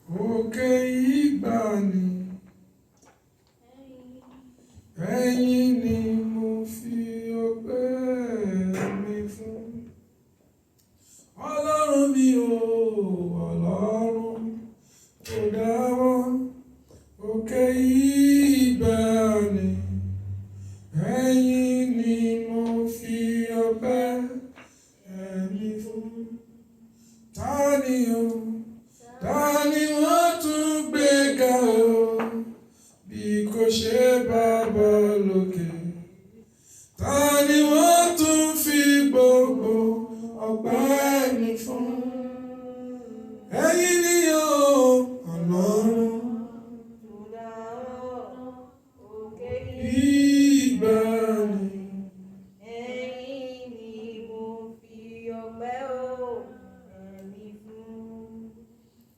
òkè ìgbàanì, ẹ̀yin ni mo fi ọpẹ́ mi fún. Ọlọ́run mi o, Ọlọ́run tó dáwọ́ òkè ìgbàanì, ẹ̀yin ni mo fi ọpẹ́ mi fún. Ta ni wọ́n tún gbé ga o, bí kò ṣe Baba lókè? Ta ni wọ́n tún fi gbogbo ọpẹ́ mi fún? Ẹ̀yin ni o, Ọlọ́run ìgbàanì.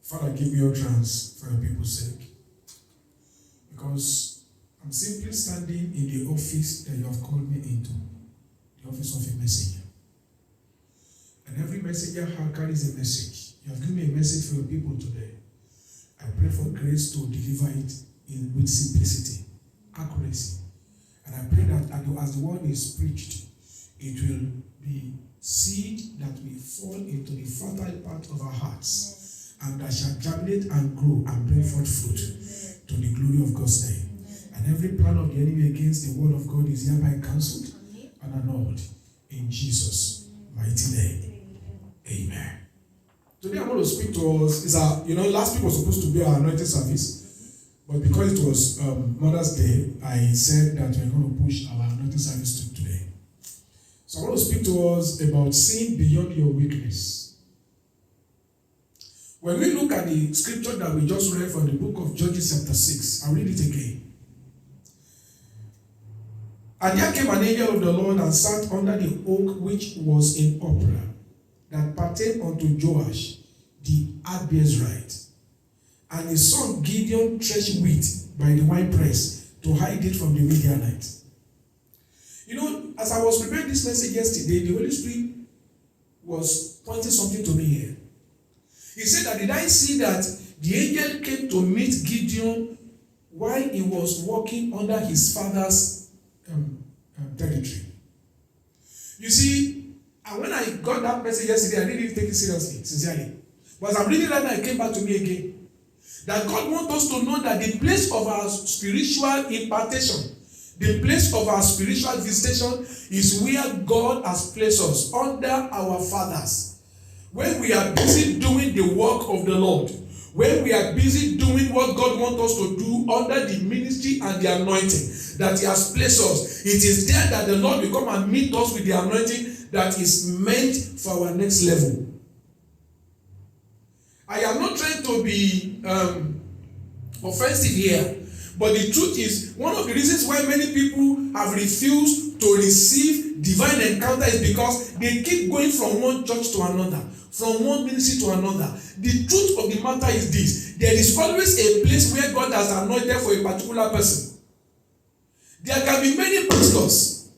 Father, give me utterance for your people's sake, because I'm simply standing in the office that you have called me into, the office of a messenger. And every messenger carries a message. You have given me a message for your people today. I pray for grace to deliver it with simplicity, accuracy. And I pray that as the word is preached, it will be seed that will fall into the fertile part of our hearts, and that shall germinate and grow and bring forth fruit to the glory of God's name. And every plan of the enemy against the word of God is hereby cancelled and annulled in Jesus' mighty name. Amen. Today I want to speak to us. Last week was supposed to be our anointing service, but because it was Mother's Day, I said that we're going to push our anointing service to today. So I want to speak to us about seeing beyond your weakness. When we look at the scripture that we just read from the book of Judges chapter 6, I'll read it again. And there came an angel of the Lord and sat under the oak which was in Ophrah, that pertained unto Joash the Abiezrite. And his son Gideon threshed wheat by the winepress to hide it from the Midianite. As I was preparing this message yesterday, the Holy Spirit was pointing something to me here. He said that, did I see that the angel came to meet Gideon while he was walking under his father's territory? You see, and when I got that message yesterday, I didn't take it seriously, sincerely. But as I'm reading that, it came back to me again. That God wants us to know that the place of our spiritual impartation, the place of our spiritual visitation is where God has placed us, under our fathers. When we are busy doing the work of the Lord, when we are busy doing what God wants us to do under the ministry and the anointing that He has placed us, it is there that the Lord will come and meet us with the anointing that is meant for our next level. I am not trying to be offensive here, but the truth is, one of the reasons why many people have refused to receive divine encounter is because they keep going from one church to another, from one ministry to another. The truth of the matter is this: there is always a place where God has anointed for a particular person. There can be many pastors,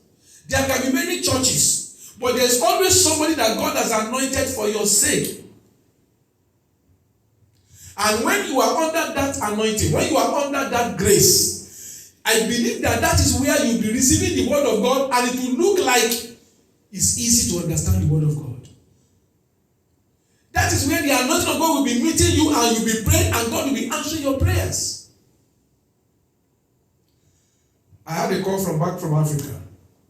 there can be many churches, but there is always somebody that God has anointed for your sake. And when you are under that anointing, when you are under that grace, I believe that that is where you'll be receiving the word of God, and it will look like it's easy to understand the word of God. That is where the anointing of God will be meeting you, and you'll be praying, and God will be answering your prayers. I had a call back from Africa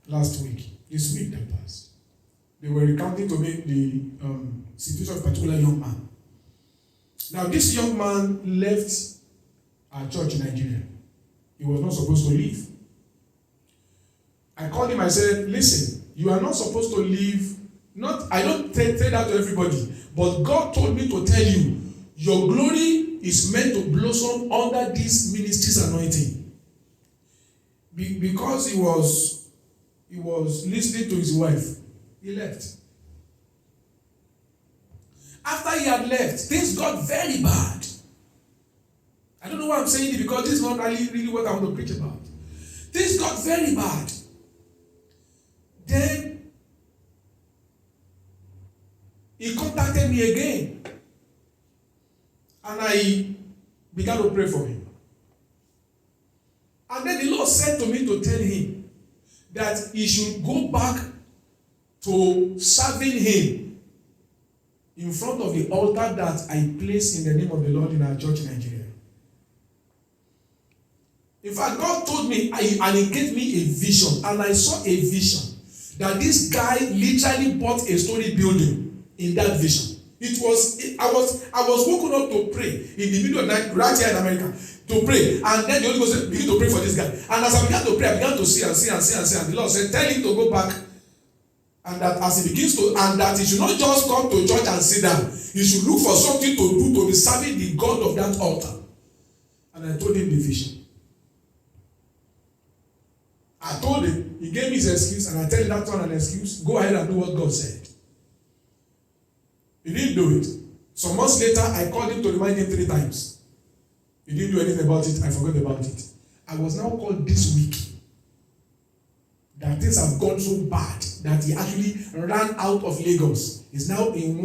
this week that passed. They were recounting to me the situation of a particular young man. Now, this young man left our church in Nigeria. He was not supposed to leave. I called him, I said, listen, you are not supposed to leave. I don't say that to everybody, but God told me to tell you, your glory is meant to blossom under this ministry's anointing. Because he was listening to his wife, he left. After he had left, things got very bad. I don't know why I'm saying it, because this is not really what I want to preach about. Things got very bad. Then he contacted me again. And I began to pray for him. And then the Lord said to me to tell him that he should go back to serving him in front of the altar that I placed in the name of the Lord in our church in Nigeria. In fact, God told me, and he gave me a vision, and I saw a vision that this guy literally bought a story building in that vision. I was woken up to pray in the middle of the night, right here in America, to pray, and then the Holy Ghost said, begin to pray for this guy. And as I began to pray, I began to see, and the Lord said, tell him to go back, and that as he begins to, and that he should not just come to church and sit down, he should look for something to do to be serving the God of that altar. And I told him the vision. I told him, he gave me his excuse, and I tell him that's not an excuse. Go ahead and do what God said. He didn't do it. Some months later, I called him to remind him 3 times. He didn't do anything about it. I forgot about it. I was now called this week that things have gone so bad that he actually ran out of Lagos. He's now in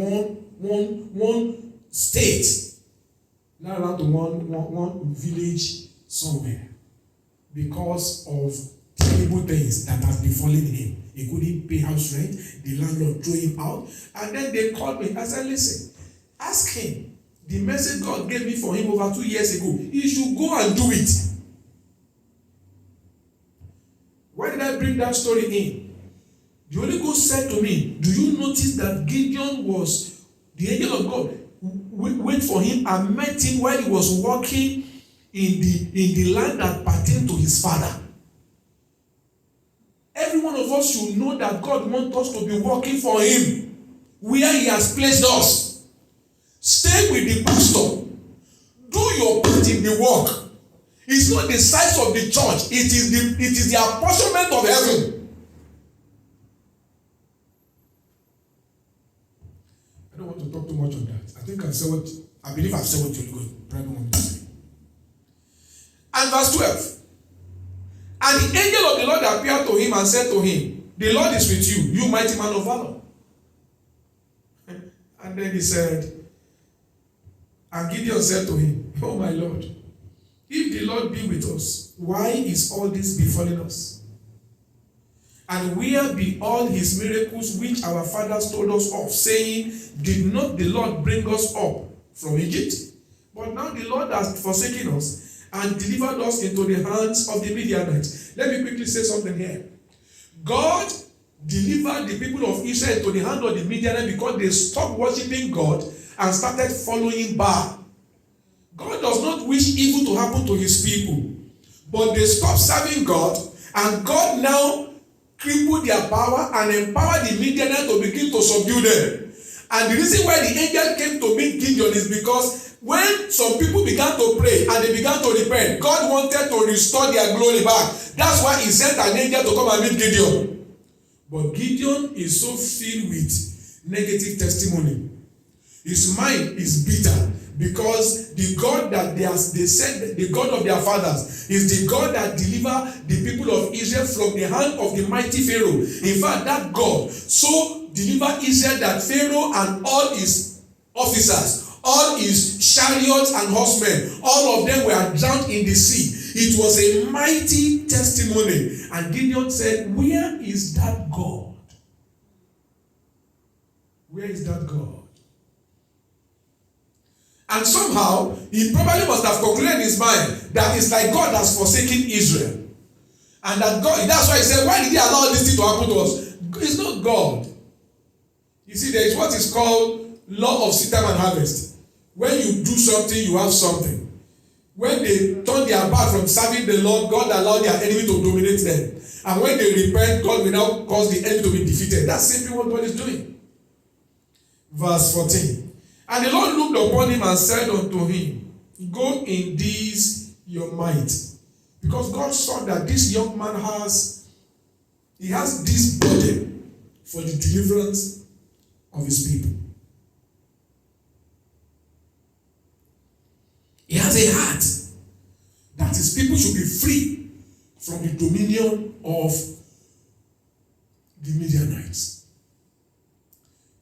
one state. Now around to one village somewhere because of terrible things that has befallen him. He couldn't pay house rent. The landlord threw him out. And then they called me. I said, listen, ask him. The message God gave me for him over 2 years ago, he should go and do it. Why did I bring that story in? The Holy Ghost said to me, do you notice that Gideon was, the angel of God wait for him and met him while he was walking in the land that pertained to his father? Every one of us should know that God wants us to be working for him where he has placed us. Stay with the pastor. Do your part in the work. It's not the size of the church. It is the apportionment of heaven. I don't want to talk too much on that. I believe I've said what you're probably want to say. And verse 12. And the angel of the Lord appeared to him and said to him, the Lord is with you, you mighty man of valor. And then he said, and Gideon said to him, oh my Lord, if the Lord be with us, why is all this befalling us? And where be all his miracles which our fathers told us of, saying, did not the Lord bring us up from Egypt? But now the Lord has forsaken us and delivered us into the hands of the Midianites. Let me quickly say something here. God delivered the people of Israel to the hand of the Midianites because they stopped worshiping God and started following Baal. God does not wish evil to happen to his people, but they stopped serving God, and God now crippled their power and empowered the Midianites to begin to subdue them. And the reason why the angel came to meet Gideon is because when some people began to pray and they began to repent, God wanted to restore their glory back. That's why he sent an angel to come and meet Gideon. But Gideon is so filled with negative testimony. His mind is bitter because the God that they said, the God of their fathers, is the God that delivered the people of Israel from the hand of the mighty Pharaoh. In fact, that God so delivered Israel that Pharaoh and all his officers, all his chariots and horsemen, all of them were drowned in the sea. It was a mighty testimony. And Gideon said, where is that God? Where is that God? And somehow, he probably must have concluded in his mind that it's like God has forsaken Israel. And that God, that's why he said, why did he allow this thing to happen to us? It's not God. You see, there is what is called law of seed time and harvest. When you do something, you have something. When they turn their back from serving the Lord, God allowed their enemy to dominate them. And when they repent, God will now cause the enemy to be defeated. That's simply what God is doing. Verse 14. And the Lord looked upon him and said unto him, go in this your might. Because God saw that this young man has this burden for the deliverance of his people. He has a heart that his people should be free from the dominion of the Midianites.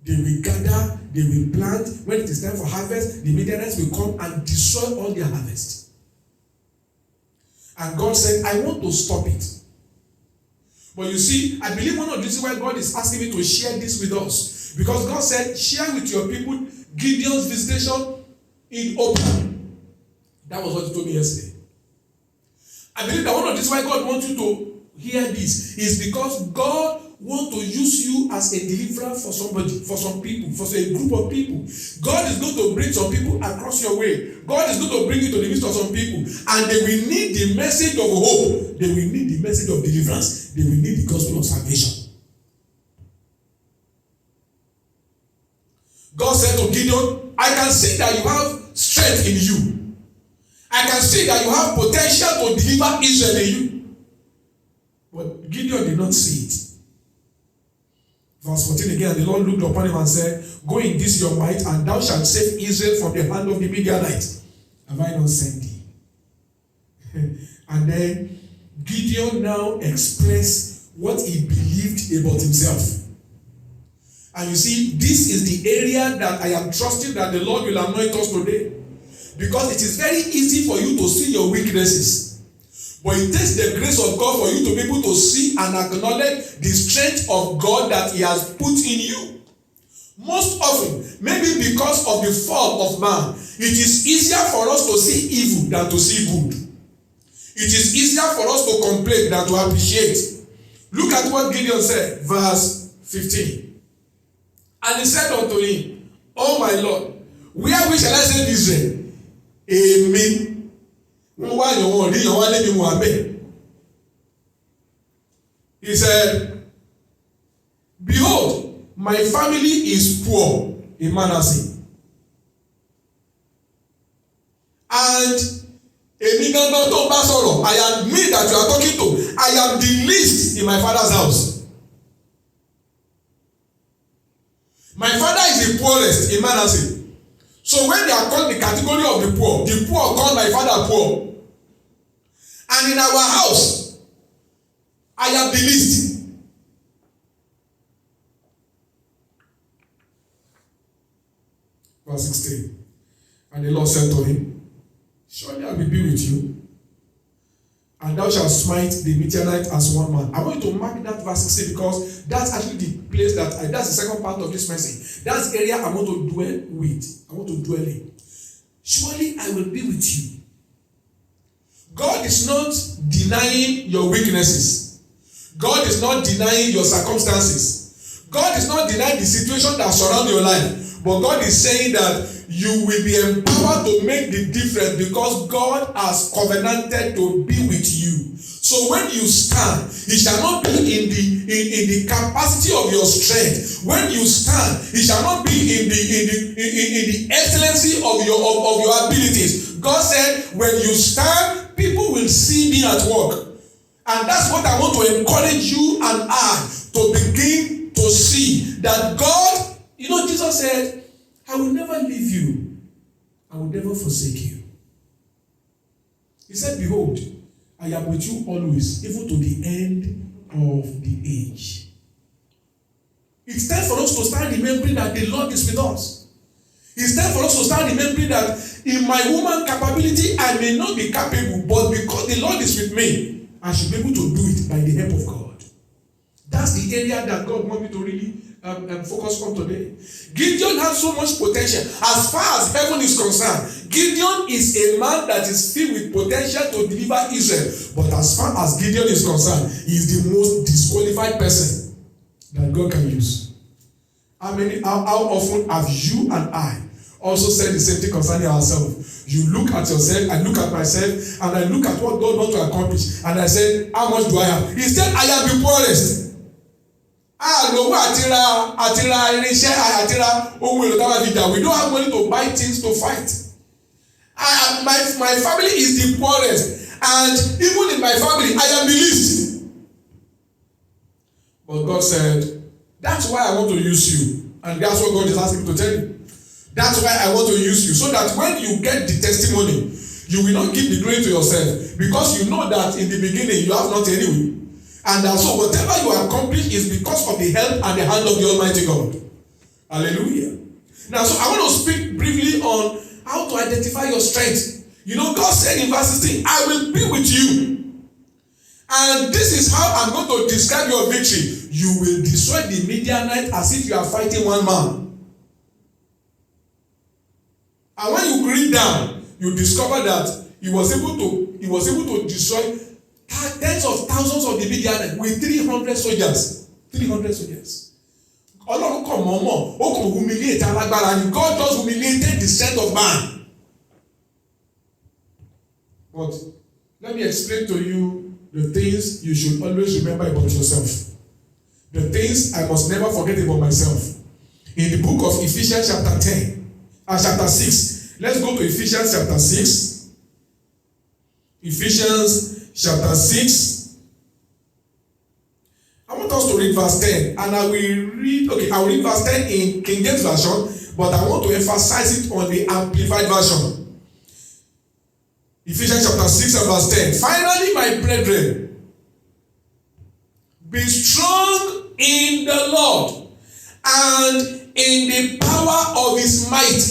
They will gather They will plant. When it is time for harvest, the Midianites will come and destroy all their harvest. And God said, I want to stop it. But you see, I believe one of the reasons why God is asking me to share this with us, because God said, share with your people Gideon's visitation in Ophrah. That was what he told me yesterday. I believe that one of the reasons why God wants you to hear this is because God wants to use you as a deliverer for somebody, for some people, for a group of people. God is going to bring some people across your way. God is going to bring you to the midst of some people, and they will need the message of hope. They will need the message of deliverance. They will need the gospel of salvation. God said to Gideon, I can see that you have strength in you. I can see that you have potential to deliver Israel in you. But Gideon did not see it. Verse 14 again, the Lord looked upon him and said, go in this your might, and thou shalt save Israel from the hand of the Midianites. Have I not sent thee? And then Gideon now expressed what he believed about himself. And you see, this is the area that I am trusting that the Lord will anoint us today. Because it is very easy for you to see your weaknesses. But it takes the grace of God for you to be able to see and acknowledge the strength of God that He has put in you. Most often, maybe because of the fall of man, it is easier for us to see evil than to see good. It is easier for us to complain than to appreciate. Look at what Gideon said, verse 15. And he said unto him, O my Lord, wherewith shall I save Israel? Amen. He said, behold, my family is poor in Manasseh. And I am me that you are talking to. I am the least in my father's house. My father is the poorest in Manasseh. So when they are called the category of the poor call my father poor. And in our house, I am the least. Verse 16. And the Lord said to him, surely I will be with you, and thou shalt smite the Midianite as one man. I want you to mark that verse 16 because that's actually the place that's the second part of this message. That's the area I want to dwell with. I want to dwell in. Surely I will be with you. God is not denying your weaknesses. God is not denying your circumstances. God is not denying the situation that surrounds your life. But God is saying that you will be empowered to make the difference because God has covenanted to be with you. So when you stand, it shall not be in the capacity of your strength. When you stand, it shall not be in the excellency of your abilities. God said, when you stand, people will see me at work. And that's what I want to encourage you and I to begin to see that God, Jesus said, I will never leave you. I will never forsake you. He said, behold, I am with you always, even to the end of the age. It's time for us to start remembering that the Lord is with us. It's time for us to start remembering that in my human capability, I may not be capable, but because the Lord is with me, I should be able to do it by the help of God. That's the area that God wants me to really focus on today. Gideon has so much potential. As far as heaven is concerned, Gideon is a man that is filled with potential to deliver Israel. But as far as Gideon is concerned, he is the most disqualified person that God can use. How often have you and I also said the same thing concerning ourselves? You look at yourself, I look at myself, and I look at what God wants to accomplish, and I said, how much do I have? He said, I am the poorest. We don't have money to buy things to fight. My family is the poorest, and even in my family, I am the least. But God said, that's why I want to use you, and that's what God is asking me to tell you. That's why I want to use you, so that when you get the testimony, you will not give the glory to yourself, because you know that in the beginning you have not anyway. And so whatever you accomplish is because of the help and the hand of the Almighty God. Hallelujah. Now, so I want to speak briefly on how to identify your strength. You know, God said in verse 16, I will be with you. And this is how I'm going to describe your victory. You will destroy the Midianite as if you are fighting one man. And when you read down, you discover that he was able to destroy tens of thousands of the Midianites with 300 soldiers. 300 soldiers. Ọlọ́run kọ̀ mọ́mọ́, ó kàn humiliate alágbára ni. God just humiliated the strength of man. But let me explain to you the things you should always remember about yourself. The things I must never forget about myself. In the book of Ephesians chapter 6. Let's go to Ephesians chapter 6. Ephesians chapter 6. I want us to read verse 10. And I will read verse 10 in King James Version, but I want to emphasize it on the Amplified Version. Ephesians chapter 6 and verse 10. Finally, my brethren, be strong in the Lord and in the power of his might.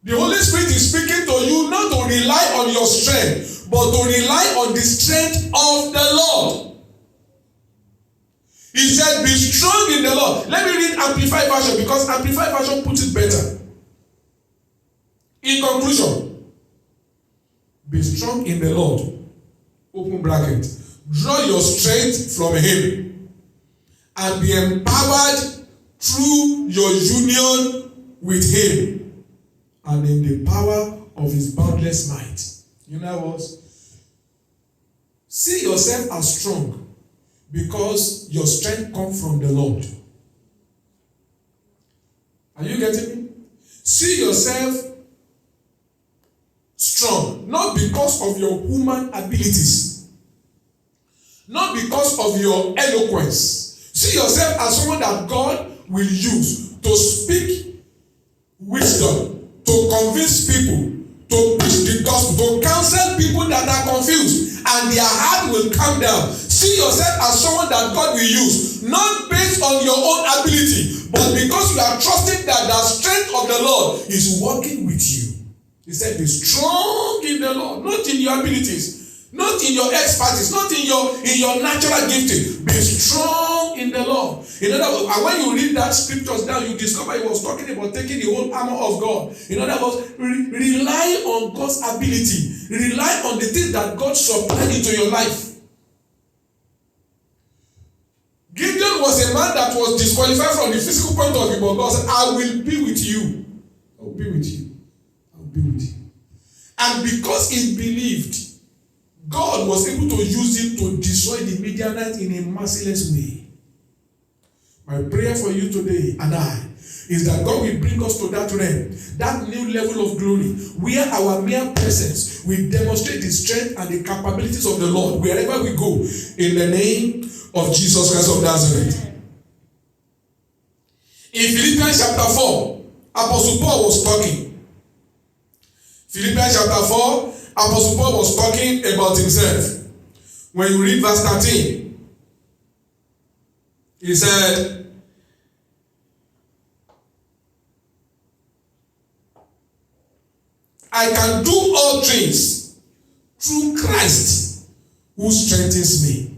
The Holy Spirit is speaking to you not to rely on your strength, but to rely on the strength of the Lord. He said, be strong in the Lord. Let me read Amplified Version, because Amplified Version puts it better. In conclusion, be strong in the Lord. Open bracket. Draw your strength from him and be empowered through your union with him and in the power of his boundless might. You know what? See yourself as strong because your strength comes from the Lord. Are you getting me? See yourself strong, not because of your human abilities, not because of your eloquence. See yourself as someone that God will use to speak wisdom, to convince people, to preach the gospel, to counsel people that are confused, and their heart will calm down. See yourself as someone that God will use, not based on your own ability, but because you are trusting that the strength of the Lord is working with you. He said, be strong in the Lord, not in your abilities, not in your expertise, not in your natural gifting. Be strong in the Lord. In other words, and when you read that scriptures down, you discover he was talking about taking the whole armor of God. In other words, rely on God's ability. Rely on the things that God supplied into your life. Gideon was a man that was disqualified from the physical point of view, but God said, I will be with you. I will be with you. I will be with you. And because he believed, God was able to use him to destroy the Midianites in a merciless way. My prayer for you today and I is that God will bring us to that realm, that new level of glory, where our mere presence will demonstrate the strength and the capabilities of the Lord wherever we go, in the name of Jesus Christ of Nazareth. In Philippians chapter 4, Apostle Paul was talking. Philippians chapter 4, Apostle Paul was talking about himself. When you read verse 13, he said, I can do all things through Christ who strengthens me.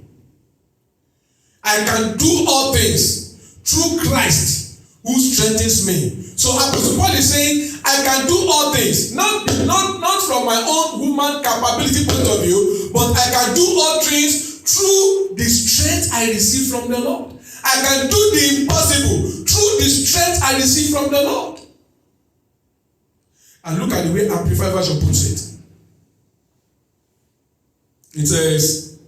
I can do all things through Christ who strengthens me. So Apostle Paul is saying, I can do all things, not from my own human capability point of view, but I can do all things through the strength I receive from the Lord. I can do the impossible through the strength I receive from the Lord. And look at the way Amplified Version puts it. It says,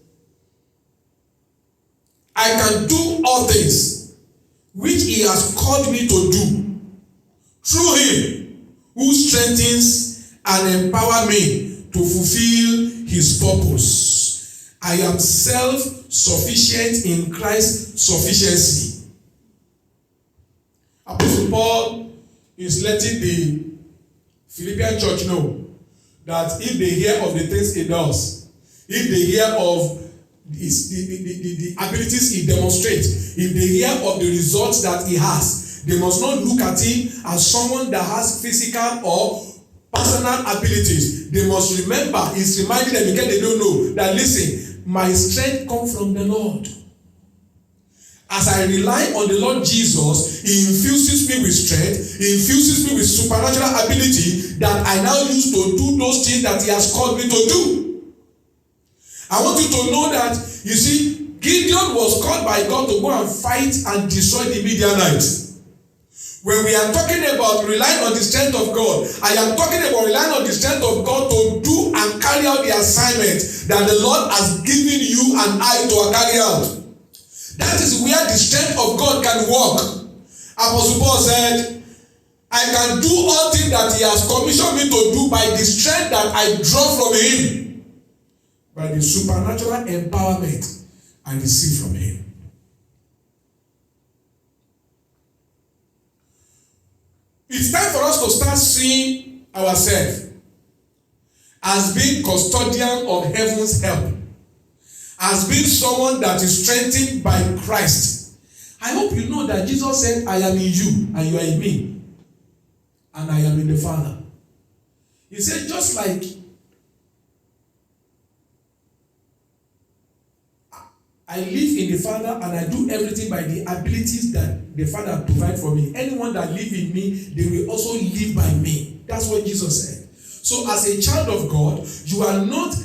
I can do all things which he has called me to do through him who strengthens and empowers me to fulfill his purpose. I am self-sufficient in Christ's sufficiency. Apostle Paul is letting the Philippian church know that if they hear of the things he does, if they hear of the abilities he demonstrates, if they hear of the results that he has, They must not look at him as someone that has physical or personal abilities. They must remember, he's reminding them because they don't know that, listen, my strength comes from the Lord. As I rely on the Lord Jesus, he infuses me with strength, he infuses me with supernatural ability that I now use to do those things that he has called me to do. I want you to know that, you see, Gideon was called by God to go and fight and destroy the Midianites. When we are talking about relying on the strength of God, I am talking about relying on the strength of God to do and carry out the assignment that the Lord has given you and I to carry out. That is where the strength of God can work. Apostle Paul said, I can do all things that he has commissioned me to do by the strength that I draw from him, by the supernatural empowerment I receive from him. It's time for us to start seeing ourselves as being custodian of heaven's help, as being someone that is strengthened by Christ. I hope you know that Jesus said, I am in you and you are in me, and I am in the Father. He said, just like I live in the Father and I do everything by the abilities that the Father provides for me. Anyone that lives in me, they will also live by me. That's what Jesus said. So as a child of God, you are not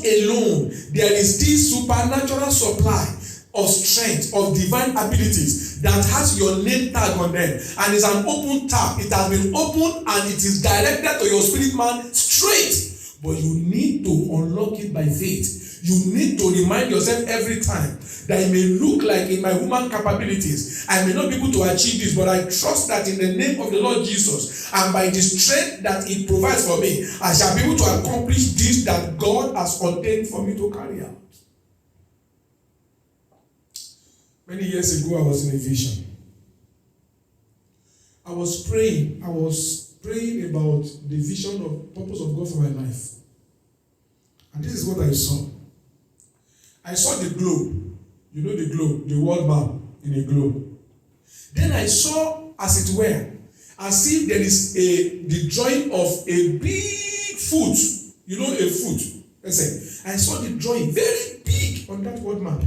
alone. There is this supernatural supply of strength, of divine abilities that has your name tag on them. And it's an open tap. It has been opened and it is directed to your spirit man straight. But you need to unlock it by faith. You need to remind yourself every time that it may look like in my human capabilities, I may not be able to achieve this, but I trust that in the name of the Lord Jesus and by the strength that He provides for me, I shall be able to accomplish this that God has ordained for me to carry out. Many years ago, I was in a vision. I was praying about the vision of purpose of God for my life. And this is what I saw. I saw the globe. You know the globe, the world map in a globe. Then I saw, as it were, as if there is the drawing of a big foot. You know, a foot. I saw the drawing very big on that world map.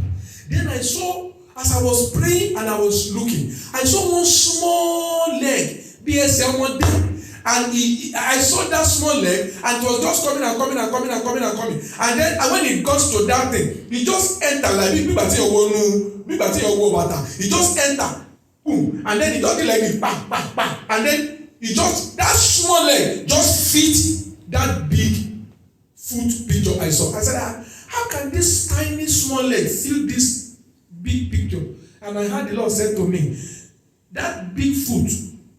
Then I saw, as I was praying and I was looking, I saw one small leg, BSL one day. And I saw that small leg, and it was just coming. And then when it got to that thing, it just entered like it just entered. Boom. And then it just like it, bang, bang, bang. And then it just, that small leg just fit that big foot picture I saw. I said, how can this tiny small leg fill this big picture? And I heard the Lord said to me, that big foot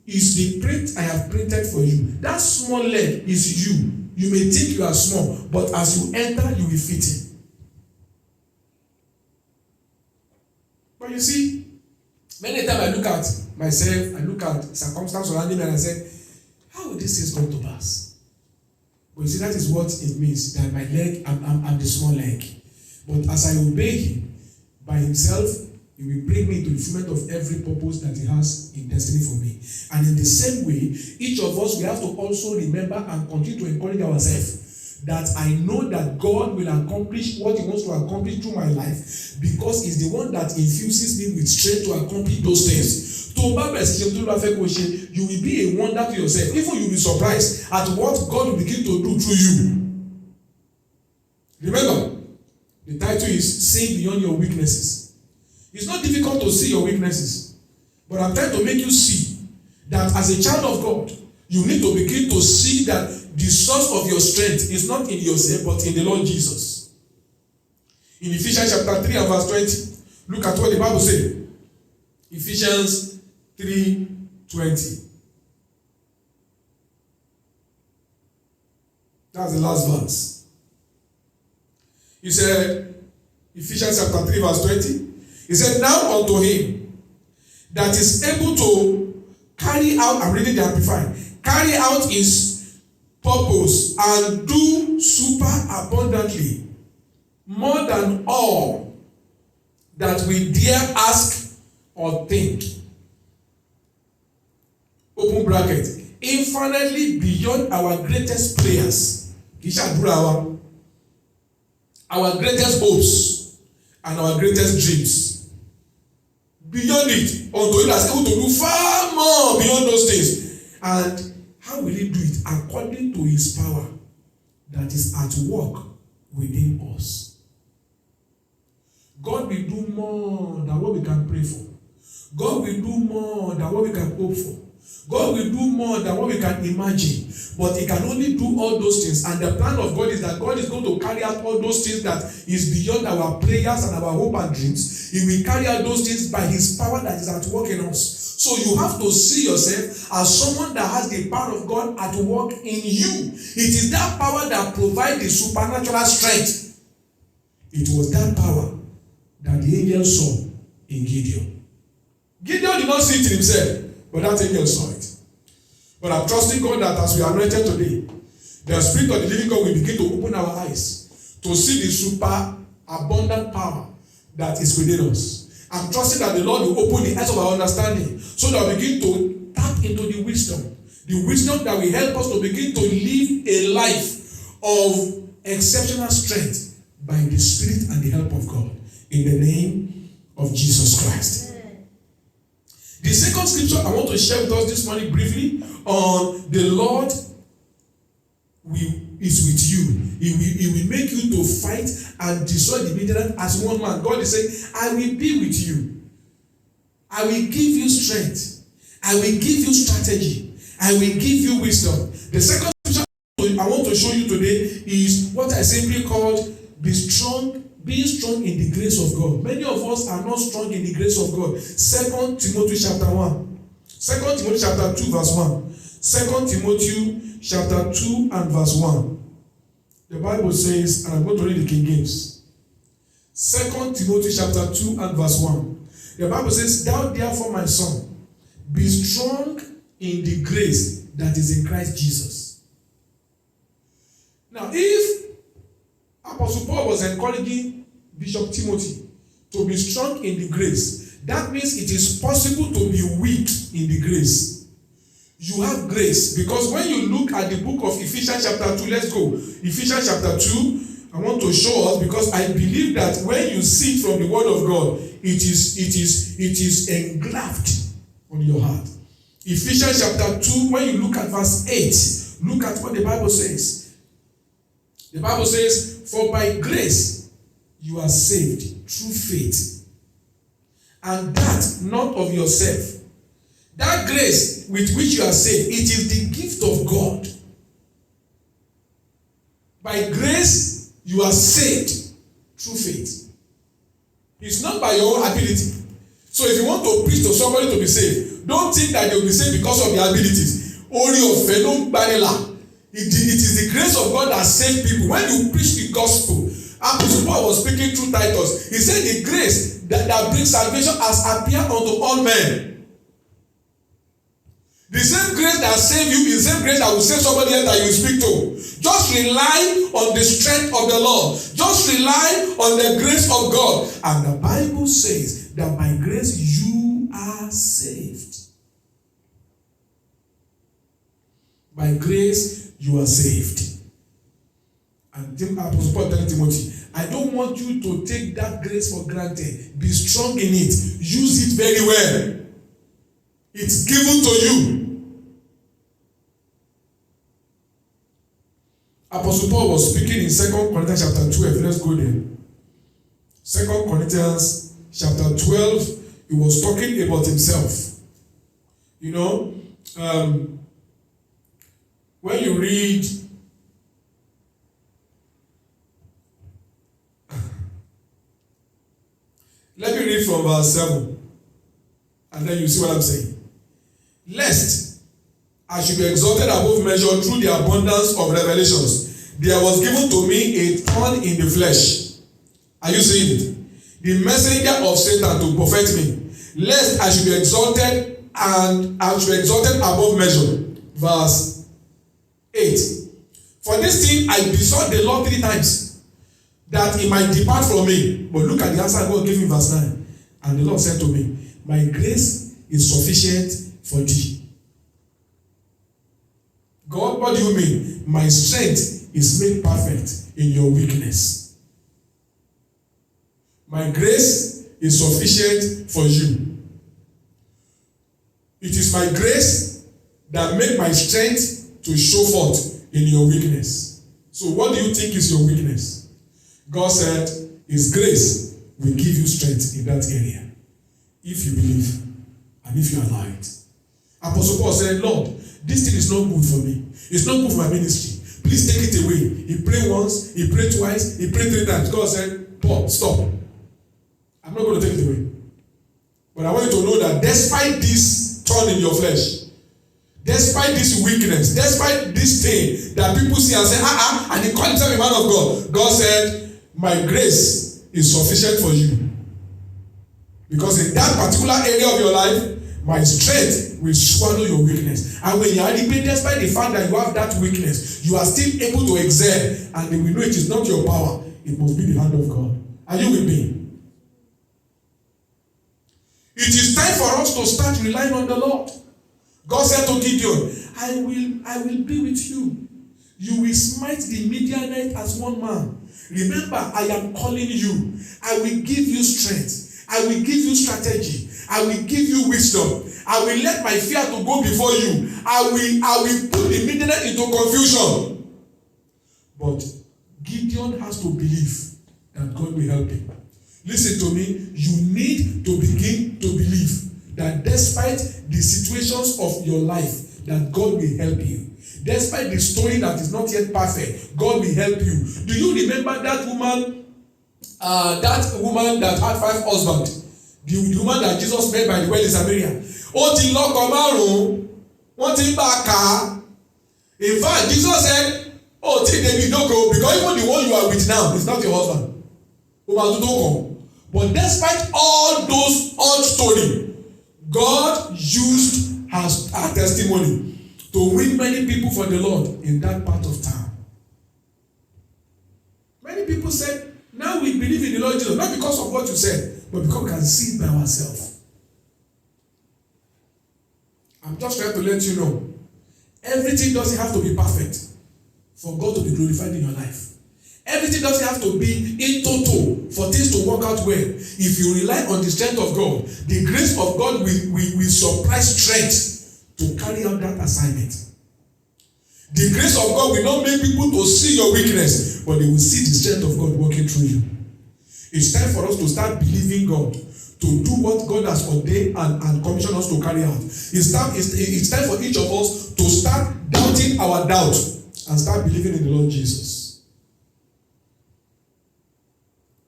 is the print I have printed for you. That small leg is you. You may think you are small, but as you enter, you will fit in. But you see, many times I look at myself, I look at circumstances surrounding me, and I say, how will this thing come to pass? But you see, that is what it means, that my leg, I'm the small leg. But as I obey Him, by Himself, He will bring me to the fulfillment of every purpose that He has in destiny for me. And in the same way, each of us, we have to also remember and continue to encourage ourselves that I know that God will accomplish what He wants to accomplish through my life, because He's the one that infuses me with strength to accomplish those things. You will be a wonder to yourself. Even you will be surprised at what God will begin to do through you. Remember, the title is Seeing Beyond Your Weaknesses. It's not difficult to see your weaknesses, but I'm trying to make you see that as a child of God, you need to begin to see that the source of your strength is not in yourself, but in the Lord Jesus. In Ephesians chapter 3 and verse 20, look at what the Bible says. Ephesians 3:20. That's the last verse. He said, Ephesians chapter 3 verse 20. He said, now unto Him that is able to carry out, I'm reading the Amplified, carry out His purpose and do super abundantly, more than all that we dare ask or think, open bracket, infinitely beyond our greatest prayers, our greatest hopes, and our greatest dreams. Beyond it, unto Him that's able to do far more beyond those things. And how will He do it? According to His power that is at work within us. God will do more than what we can pray for. God will do more than what we can hope for. God will do more than what we can imagine. But He can only do all those things. And the plan of God is that God is going to carry out all those things that is beyond our prayers and our hope and dreams. He will carry out those things by His power that is at work in us. So you have to see yourself as someone that has the power of God at work in you. It is that power that provides the supernatural strength. It was that power that the angel saw in Gideon. Gideon did not see it himself, but that angel saw it. But I'm trusting God that as we are anointed today, the Spirit of the living God will begin to open our eyes to see the super abundant power that is within us. I'm trusting that the Lord will open the eyes of our understanding so that we begin to tap into the wisdom that will help us to begin to live a life of exceptional strength by the Spirit and the help of God. In the name of Jesus Christ. The second scripture I want to share with us this morning briefly on the Lord is with you. He will make you to fight and destroy the Midianites as one man. God is saying, I will be with you. I will give you strength. I will give you strategy. I will give you wisdom. The second scripture I want to show you today is what I simply called being strong in the grace of God. Many of us are not strong in the grace of God. 2 Timothy chapter 1. 2 Timothy chapter 2 verse 1. 2 Timothy chapter 2 and verse 1. The Bible says, and I'm going to read the King James. 2 Timothy chapter 2 and verse 1. The Bible says, thou therefore, my son, be strong in the grace that is in Christ Jesus. Now, if Apostle Paul was encouraging Bishop Timothy to be strong in the grace, that means it is possible to be weak in the grace. You have grace, because when you look at the book of Ephesians chapter 2, let's go. Ephesians chapter 2, I want to show us, because I believe that when you see it from the word of God, it is engrafted on your heart. Ephesians chapter 2, when you look at verse 8, look at what the Bible says. The Bible says, for by grace you are saved through faith, and that not of yourself. That grace with which you are saved, it is the gift of God. By grace you are saved through faith. It's not by your own ability. So if you want to preach to somebody to be saved, don't think that they will be saved because of their abilities. Only of fellow barela. It is the grace of God that saves people. When you preach the gospel, Apostle Paul was speaking through Titus. He said the grace that brings salvation has appeared unto all men. The same grace that saves you is the same grace that will save somebody else that you speak to. Just rely on the strength of the Lord. Just rely on the grace of God. And the Bible says that by grace you are saved. By grace you are saved. And Apostle Paul telling Timothy, I don't want you to take that grace for granted. Be strong in it. Use it very well. It's given to you. Apostle Paul was speaking in 2 Corinthians chapter 12. Let's go there. 2 Corinthians chapter 12, he was talking about himself. You know, when you read let me read from verse 7, and then you see what I'm saying. Lest I should be exalted above measure through the abundance of revelations, there was given to me a thorn in the flesh. Are you seeing it? The messenger of Satan to buffet me, lest I should be exalted, and I should be exalted above measure. Verse 8. For this thing I besought the Lord 3 times, that he might depart from me. But look at the answer God gave him, verse 9. And the Lord said to me, my grace is sufficient for thee. God, what do you mean? My strength is made perfect in your weakness. My grace is sufficient for you. It is my grace that make my strength to show forth in your weakness. So what do you think is your weakness? God said his grace will give you strength in that area if you believe and if you allow it. Apostle Paul said, Lord, this thing is not good for me. It's not good for my ministry. Please take it away. He prayed once, he prayed twice, he prayed 3 times. God said, Paul, stop. I'm not going to take it away. But I want you to know that despite this thorn in your flesh, despite this weakness, despite this thing that people see and say, and he called himself a man of God, God said, my grace is sufficient for you. Because in that particular area of your life, my strength will swallow your weakness. And when you are repaid, despite the fact that you have that weakness, you are still able to excel, and they will know it is not your power, it must be the hand of God. Are you with me? It is time for us to start relying on the Lord. God said to Gideon, I will be with you. You will smite the Midianites as one man. Remember, I am calling you. I will give you strength. I will give you strategy. I will give you wisdom. I will let my fear to go before you. I will put the Midianites into confusion. But Gideon has to believe that God will help him. Listen to me. You need to begin to believe that despite the situations of your life, that God will help you. Despite the story that is not yet perfect, God will help you. Do you remember that woman that had 5 husbands? The woman that Jesus met by the well in Samaria. Ó ti lọ́kọ márùn-ún, wọ́n ti ń bá a kà á. In fact, Jesus said, oh, take David Doko, because even the one you are with now is not your husband. But despite all those odd stories, God used her testimony to win many people for the Lord in that part of town. Many people said, now we believe in the Lord Jesus, not because of what you said, but because we can see it by ourselves. I'm just trying to let you know, everything doesn't have to be perfect for God to be glorified in your life. Everything doesn't have to be in total for things to work out well. If you rely on the strength of God, the grace of God will supply strength to carry out that assignment. The grace of God will not make people to see your weakness, but they will see the strength of God working through you. It's time for us to start believing God to do what God has ordained and commissioned us to carry out. It's time for each of us to start doubting our doubt and start believing in the Lord Jesus.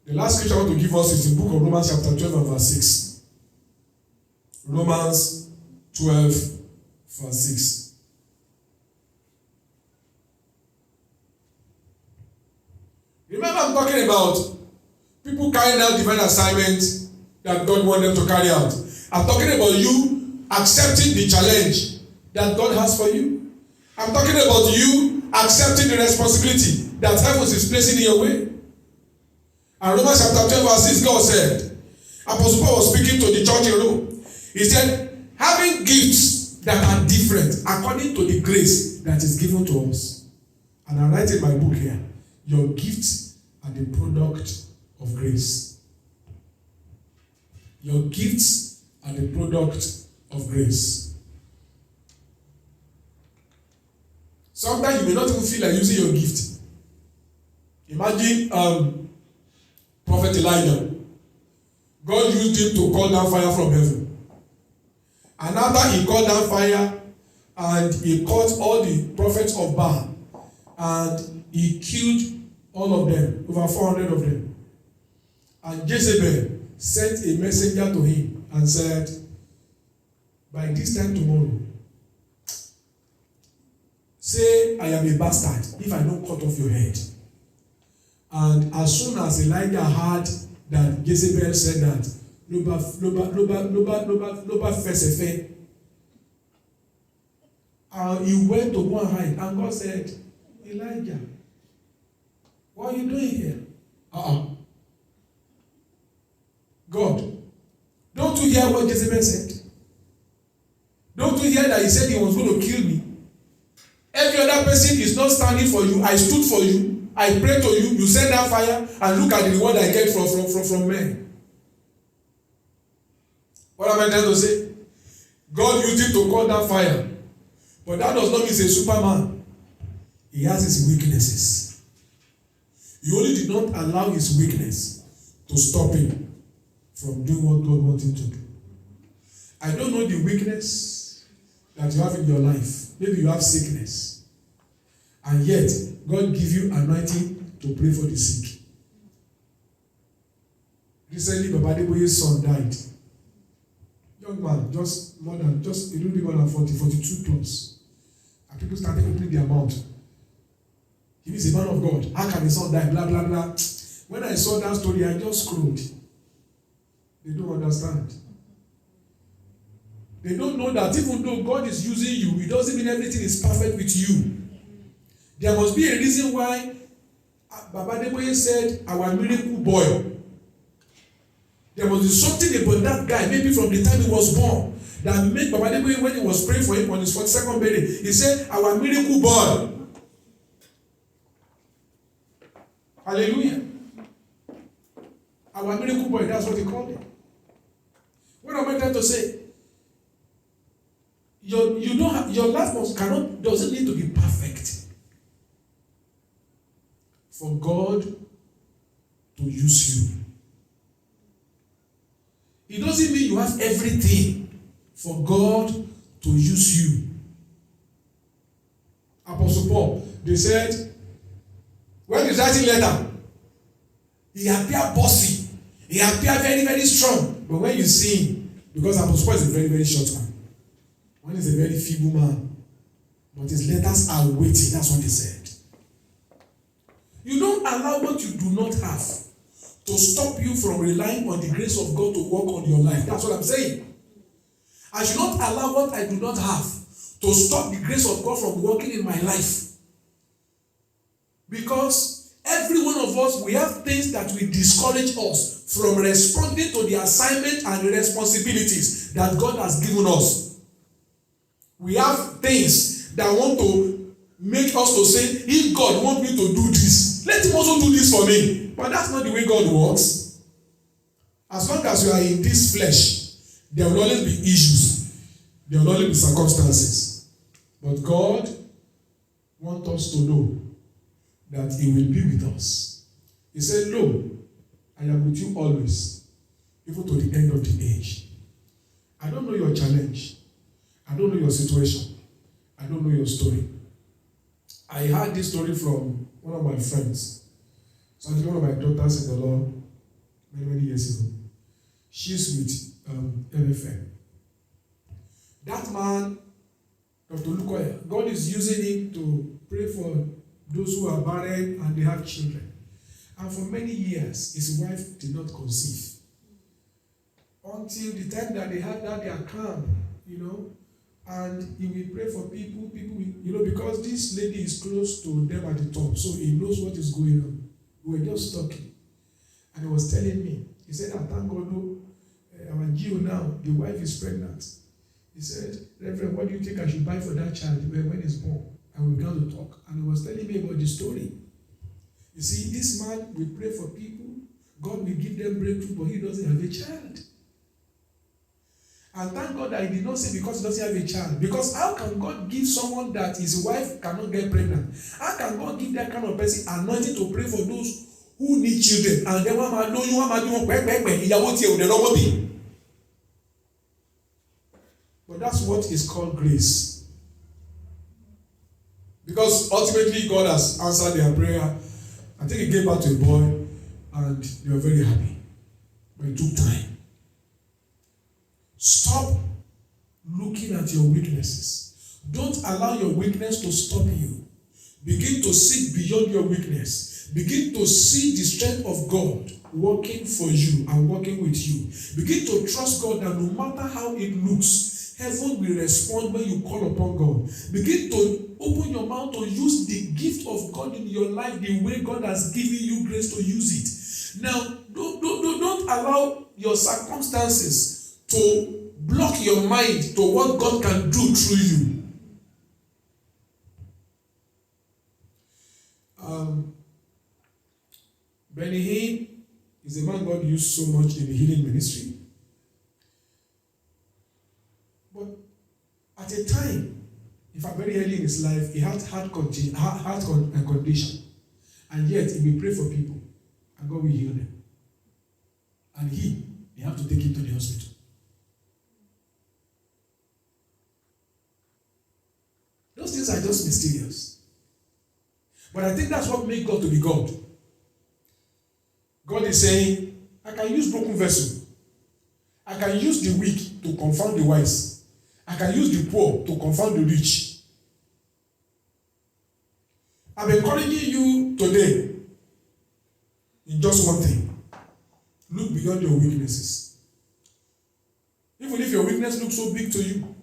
The last scripture I want to give us is the book of Romans chapter 12 and verse 6. Romans 12 verse 6. Remember, I'm talking about people carrying out divine assignments that God wants them to carry out. I'm talking about you accepting the challenge that God has for you. I'm talking about you accepting the responsibility that heaven is placing in your way. And Romans chapter 12 verse 6, God said, Apostle Paul was speaking to the church in Rome. He said, having gifts that are different according to the grace that is given to us. And I write in my book here, your gifts are the product of grace. Your gifts are the product of grace. Sometimes you may not even feel like using your gift. Imagine Prophet Elijah. God used him to call down fire from heaven. And after he called down fire, and he caught all the prophets of Baal, and he killed all of them, over 400 of them. And Jezebel sent a messenger to him and said, by this time tomorrow, say I am a bastard if I don't cut off your head. And as soon as Elijah heard that Jezebel said that, Loba fesefe, he went to go and hide. And God said, Elijah, what are you doing here? God, don't you hear what Jezebel said? Don't you hear that he said he was going to kill me? Every other person is not standing for you. I stood for you. I prayed to you. You send that fire and look at the reward I get from men. What am I trying to say? God used him to call that fire. But that does not mean he's a Superman. He has his weaknesses. He only did not allow his weakness to stop him from doing what God wants him to do. I don't know the weakness that you have in your life. Maybe you have sickness. And yet, God give you anointing to pray for the sick. Recently, Baba Adeboye's son died. Young man, just a little bit more than 40, 42 plus. And people started opening their mouth. He is a man of God. How can his son die? Blah, blah, blah. When I saw that story, I just scrolled. They don't understand. They don't know that even though God is using you, it doesn't mean everything is perfect with you. There must be a reason why Baba Adeboye said, our miracle boy. There must be something about that guy, maybe from the time he was born, that made Baba Adeboye, when he was praying for him on his 42nd birthday, he said, our miracle boy. Hallelujah. Our miracle boy, that's what he called him. What am I trying to say? Your life doesn't need to be perfect for God to use you. It doesn't mean you have everything for God to use you. Apostle Paul, they said, when he's writing letter, he appeared bossy. He appeared very, very strong. But when you see him, because Apostle Paul is a very, very short man. One is a very feeble man. But his letters are weighty. That's what they said. You don't allow what you do not have to stop you from relying on the grace of God to work on your life. That's what I'm saying. I should not allow what I do not have to stop the grace of God from working in my life. Because every one of us, we have things that will discourage us from responding to the assignment and the responsibilities that God has given us. We have things that want to make us to say, if God wants me to do this, let him also do this for me. But that's not the way God works. As long as you are in this flesh, there will always be issues. There will always be circumstances. But God wants us to know that he will be with us. He said, lo, I am with you always, even to the end of the age. I don't know your challenge. I don't know your situation. I don't know your story. I heard this story from one of my friends. So one of my daughters in the Lord many, many years ago. She's with MFM. That man, Dr. Lukoya, God is using him to pray for those who are barren and they have children. And for many years, his wife did not conceive. Until the time that they had that their camp, and he will pray for people will, because this lady is close to them at the top, so he knows what is going on. We were just talking. And he was telling me, he said, I thank God, our Gio now, the wife is pregnant. He said, Reverend, what do you think I should buy for that child when it's born? And we began to talk. And he was telling me about the story. You see, this man will pray for people. God will give them breakthrough, but he doesn't have a child. And thank God that he did not say because he doesn't have a child. Because how can God give someone that his wife cannot get pregnant? How can God give that kind of person anointing to pray for those who need children? And then but that's what is called grace. Because ultimately God has answered their prayer. I think he gave birth to a boy and they were very happy. But it took time. Stop looking at your weaknesses. Don't allow your weakness to stop you. Begin to seek beyond your weakness. Begin to see the strength of God working for you and working with you. Begin to trust God that no matter how it looks, heaven will respond when you call upon God. Begin to open your mouth to use the gift of God in your life the way God has given you grace to use it. Now, don't allow your circumstances to block your mind to what God can do through you. Benny Hinn is a man God used so much in the healing ministry. But at a time, in fact, very early in his life, he had heart condition. And yet, he will pray for people, and God will heal them. And they have to take him to the hospital. Those things are just mysterious. But I think that's what makes God to be God. God is saying, I can use broken vessel. I can use the weak to confound the wise. I can use the poor to confound the rich. I'm encouraging you today in just one thing. Look beyond your weaknesses. Even if your weakness looks so big to you,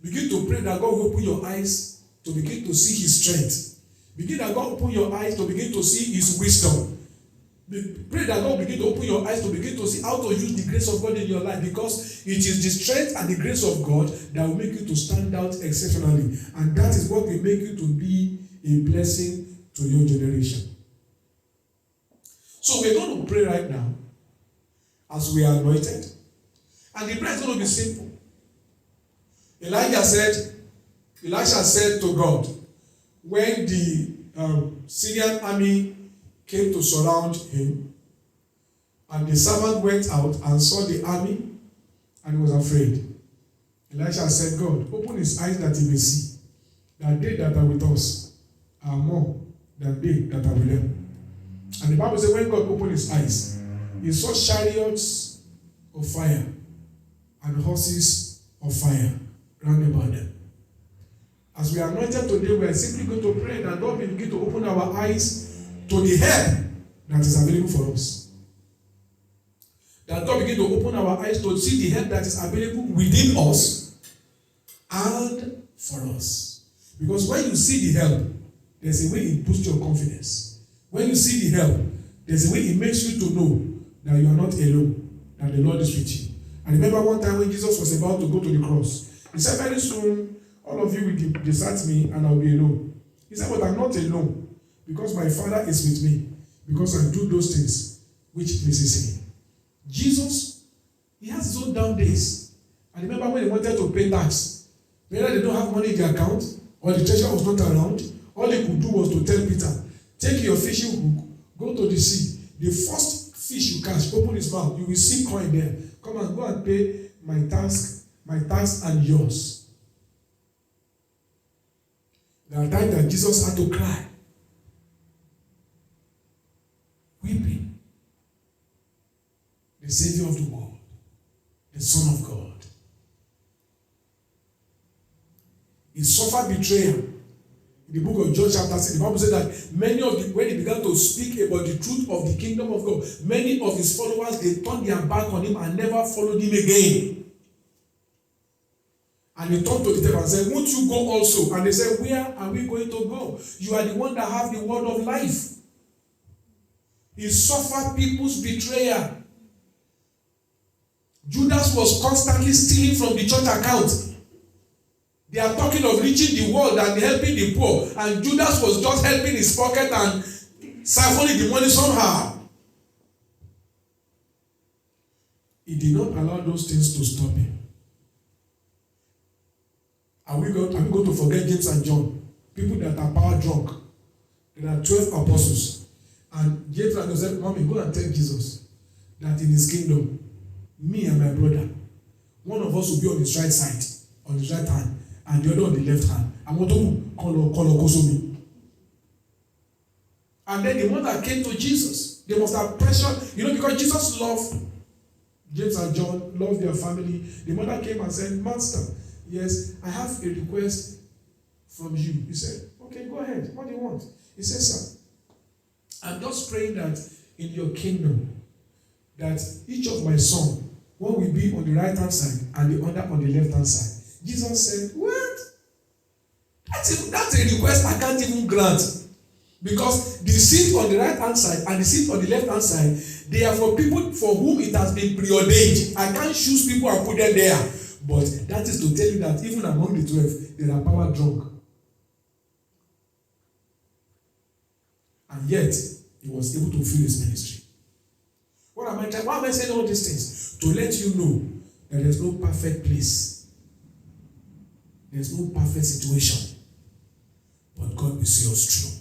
begin to pray that God will open your eyes to begin to see His strength. Begin that God open your eyes to begin to see His wisdom. Pray that God begin to open your eyes to begin to see how to use the grace of God in your life, because it is the strength and the grace of God that will make you to stand out exceptionally. And that is what will make you to be a blessing to your generation. So we're going to pray right now as we are anointed. And the prayer is going to be simple. Elisha said to God, when the Syrian army came to surround him, and the servant went out and saw the army and was afraid. Elisha said, God, open his eyes that he may see, that they that are with us are more than they that are with them. And the Bible says when God opened his eyes, he saw chariots of fire and horses of fire round about them. As we are anointed today, we are simply going to pray that God will begin to open our eyes to the help that is available for us. That God begin to open our eyes to see the help that is available within us and for us. Because when you see the help, there's a way it boosts your confidence. When you see the help, there's a way it makes you to know that you are not alone, that the Lord is with you. I remember one time when Jesus was about to go to the cross, he said, very soon, all of you will desert me and I'll be alone. He said, but I'm not alone, because my Father is with me, because I do those things which pleases him. Jesus, he has his own down days. I remember when he wanted to pay tax, whether they don't have money in their account, or the treasurer was not around, all he could do was to tell Peter, take your fishing hook, go to the sea. The first fish you catch, open his mouth, you will see coin there. Come and go and pay my tax and yours. There are times that Jesus had to cry, weeping. The Savior of the world, the Son of God. He suffered betrayal. In the book of John chapter 6, the Bible said that when he began to speak about the truth of the kingdom of God, many of his followers, they turned their back on him and never followed him again. And he turned to the devil and said, won't you go also? And they said, where are we going to go? You are the one that have the word of life. He suffered people's betrayal. Judas was constantly stealing from the church account. They are talking of reaching the world and helping the poor. And Judas was just helping his pocket and siphoning the money somehow. He did not allow those things to stop him. Are we going to forget James and John? People that are power drunk. There are 12 apostles. And James and John said, Mommy, go and tell Jesus that in his kingdom, me and my brother, one of us will be on his right side, on his right hand, and the other on the left hand. And what do you And then the mother came to Jesus. They must have pressure, because Jesus loved James and John, loved their family. The mother came and said, Master, yes, I have a request from you. He said, okay, go ahead. What do you want? He said, sir, I'm just praying that in your kingdom, that each of my sons, one will be on the right hand side and the other on the left hand side. Jesus said, what? That's a request I can't even grant. Because the seat on the right hand side and the seat on the left hand side, they are for people for whom it has been preordained. I can't choose people and put them there. But that is to tell you that even among the 12, there are power drunk. And yet, he was able to fulfill his ministry. Why am I saying all these things? To let you know that there's no perfect place. There's no perfect situation. But God will see us through.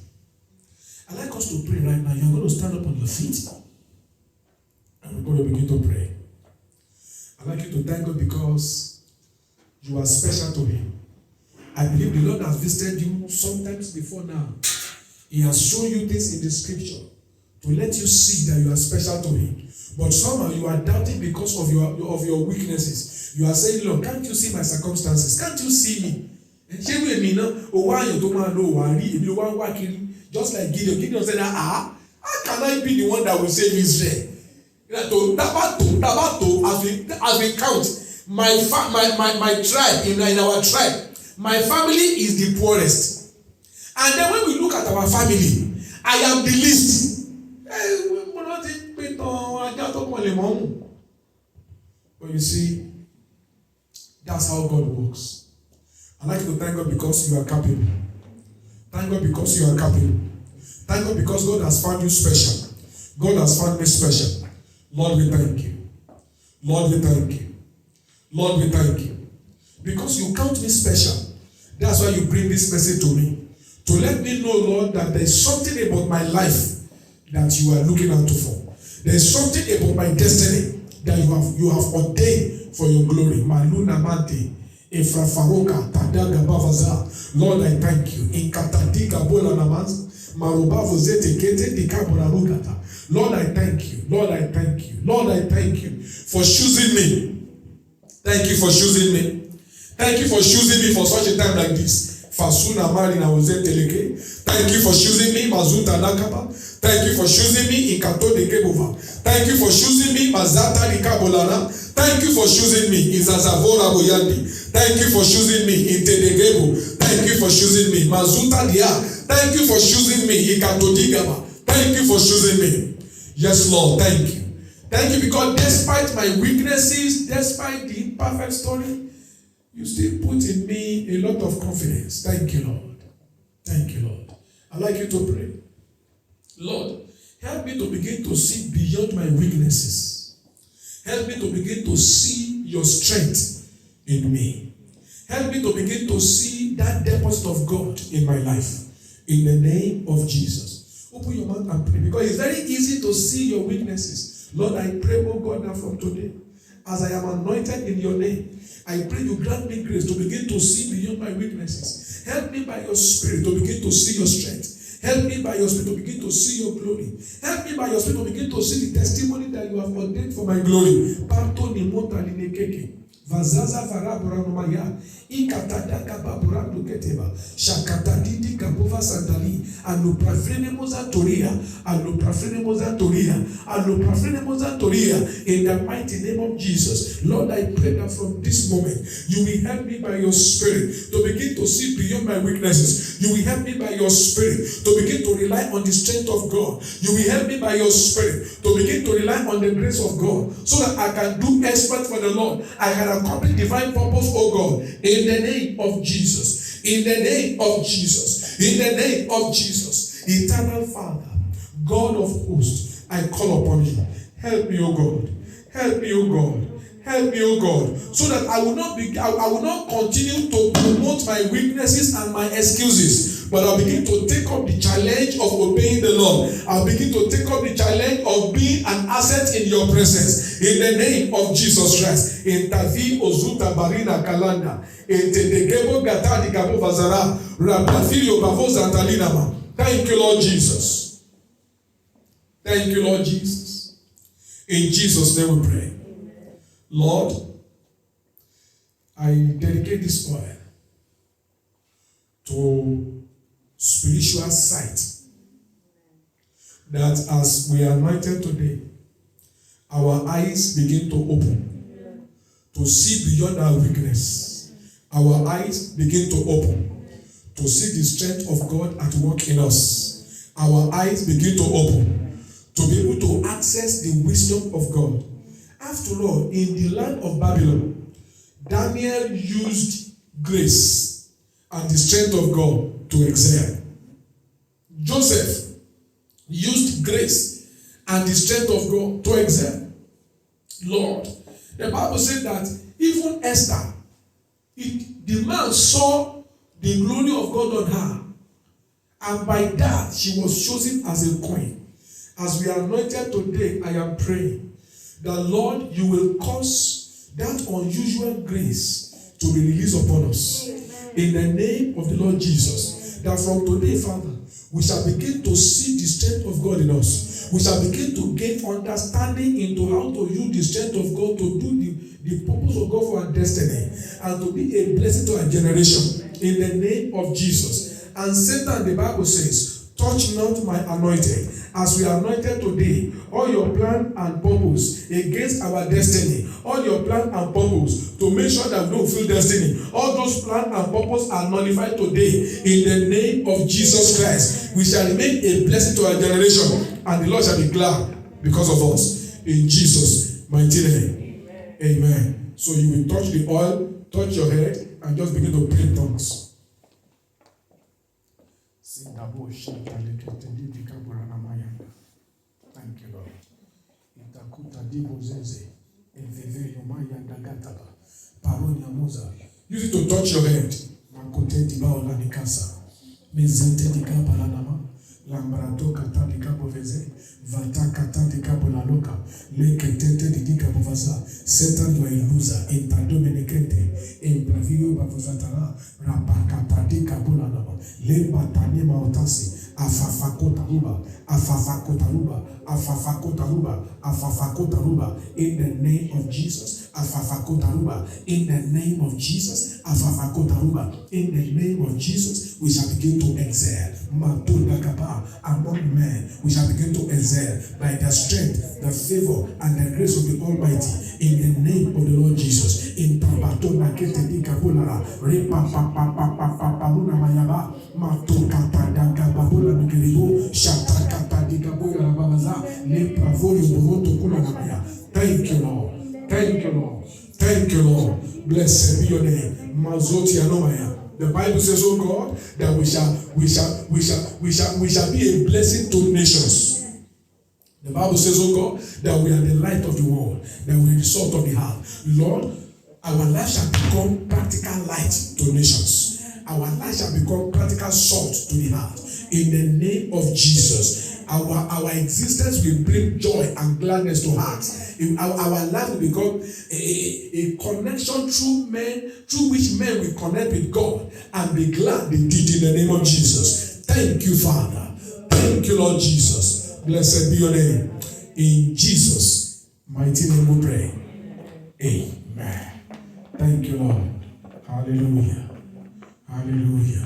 I'd like us to pray right now. You're going to stand up on your feet. And we're going to begin to pray. I'd like you to thank God because you are special to Him. I believe the Lord has visited you sometimes before now. He has shown you this in the scripture to let you see that you are special to Him. But somehow you are doubting because of your weaknesses. You are saying, Lord, can't you see my circumstances? Can't you see me? Just like Gideon. Gideon said, how can I be the one that will save Israel? As we count, my tribe, in our tribe, my family is the poorest. And then when we look at our family, I am the least. But you see, that's how God works. I like to thank God because you are capable. Thank God because you are capable. Thank God because God has found you special. God has found me special. Lord, we thank you. Lord, we thank you. Lord, we thank you. Because you count me special. That's why you bring this message to me. To let me know, Lord, that there is something about my life that you are looking out for. There is something about my destiny that you have ordained for your glory. Maluna Mante, Efrafaroka, Tadaga Bavaza. Lord, I thank you. In Katadika Bola Namaz, Marubavo Zete Kete Dikabora Rugata. Lord, I thank you. Lord, I thank you. Lord, I thank you for choosing me. Thank you for choosing me. Thank you for choosing me for such a time like this. Fasuna Marina Teleke. Thank you for choosing me, Mazuta Nakaba. Thank you for choosing me in Kato de Kebova. Thank you for choosing me, Mazata de Kabolana. Thank you for choosing me in Zazavora Boyandi. Thank you for choosing me in Tedegebo. Thank you for choosing me, Mazuta Dia. Thank you for choosing me in Kato Digaba. Thank you for choosing me. Yes, Lord, thank you. Thank you because despite my weaknesses, despite the imperfect story, you still put in me a lot of confidence. Thank you, Lord. Thank you, Lord. I'd like you to pray. Lord, help me to begin to see beyond my weaknesses. Help me to begin to see your strength in me. Help me to begin to see that deposit of God in my life. In the name of Jesus. Open your mouth and pray. Because it's very easy to see your weaknesses. Lord, I pray, oh God, now from today, as I am anointed in your name, I pray you grant me grace to begin to see beyond my weaknesses. Help me by your spirit to begin to see your strength. Help me by your spirit to begin to see your glory. Help me by your spirit to begin to see the testimony that you have ordained for my glory. Vazaza Varaburanumaya, Ikatadaka Baburando Keteba, Shakatadidi Kabova Sandali, Aluprafrene Mozatoria, Aluprafrene Mozatoria, Aluprafrene Mozatoria, in the mighty name of Jesus. Lord, I pray that from this moment, you will help me by your spirit to begin to see beyond my weaknesses. You will help me by your spirit to begin to rely on the strength of God. You will help me by your spirit to begin to rely on the grace of God so that I can do expert for the Lord. I can accomplish divine purpose, oh God, in the name of Jesus. In the name of Jesus. In the name of Jesus. Eternal Father, God of hosts, I call upon you. Help me, oh God. Help me, oh God. Help me, oh God, so that I will not continue to promote my weaknesses and my excuses, but I'll begin to take up the challenge of obeying the Lord. I'll begin to take up the challenge of being an asset in your presence. In the name of Jesus Christ. In Tavi Ozuta Barina Kalanda. In Tedegebo Gatadi Gabo Vazara. Rabafilio Bavoza Talinama. Thank you, Lord Jesus. Thank you, Lord Jesus. In Jesus' name we pray. Lord, I dedicate this oil to spiritual sight, that as we are anointed today, our eyes begin to open to see beyond our weakness. Our eyes begin to open to see the strength of God at work in us. Our eyes begin to open to be able to access the wisdom of God. After all, in the land of Babylon, Daniel used grace and the strength of God to excel. Joseph grace and the strength of God to excel. Lord, the Bible said that even Esther, the man saw the glory of God on her, and by that she was chosen as a queen. As we are anointed today, I am praying that, Lord, you will cause that unusual grace to be released upon us. In the name of the Lord Jesus, that from today, Father, we shall begin to see the strength of God in us. We shall begin to gain understanding into how to use the strength of God to do the purpose of God for our destiny and to be a blessing to our generation. In the name of Jesus. And Satan, the Bible says, touch not my anointed. As we are anointed today, all your plan and purpose against our destiny, all your plan and purpose to make sure that we don't fulfill destiny, all those plan and purpose are nullified today in the name of Jesus Christ. We shall remain a blessing to our generation, and the Lord shall be glad because of us. In Jesus' mighty name. Amen. So you will touch the oil, touch your head, and just begin to pray in tongues. Thank you, Lord. Use it to touch your head. Lambrato katalika boveze, vata katalika bolaloka, leketete didika bovasa. Satan, you are a loser. In tadomenekete, in bravio bavozatara, rapakatadika bolalaba, lembatane maotasi, afafakotaruba, afafakotaruba, afafakotaruba, afafakotaruba. In the name of Jesus, afafakotaruba. In the name of Jesus, afafakotaruba. In the name of Jesus, we shall begin to excel. Among men, we shall begin to excel by the strength, the favor, and the grace of the Almighty. In the name of the Lord Jesus. In Tabatona Ketedika Bulara, Repa Papa Papa Paluna Mayaba, Matokata Dagababula Migribo, Shatakata Digabula Babaza, Lepra Volio Boroto Kulamaya. Thank you, Lord. Thank you, Lord. Thank you, Lord. Blessed be your name. Mazoti Anomaya. The Bible says, oh God, that we shall be a blessing to nations. The Bible says, oh God, that we are the light of the world, that we are the salt of the earth. Lord, our life shall become practical light to nations. Our life shall become practical salt to the earth. In the name of Jesus. Our existence will bring joy and gladness to hearts. Our life will become a connection through which men will connect with God and be glad they did in the name of Jesus. Thank you, Father. Thank you, Lord Jesus. Blessed be your name. In Jesus' mighty name we pray. Amen. Thank you, Lord. Hallelujah. Hallelujah.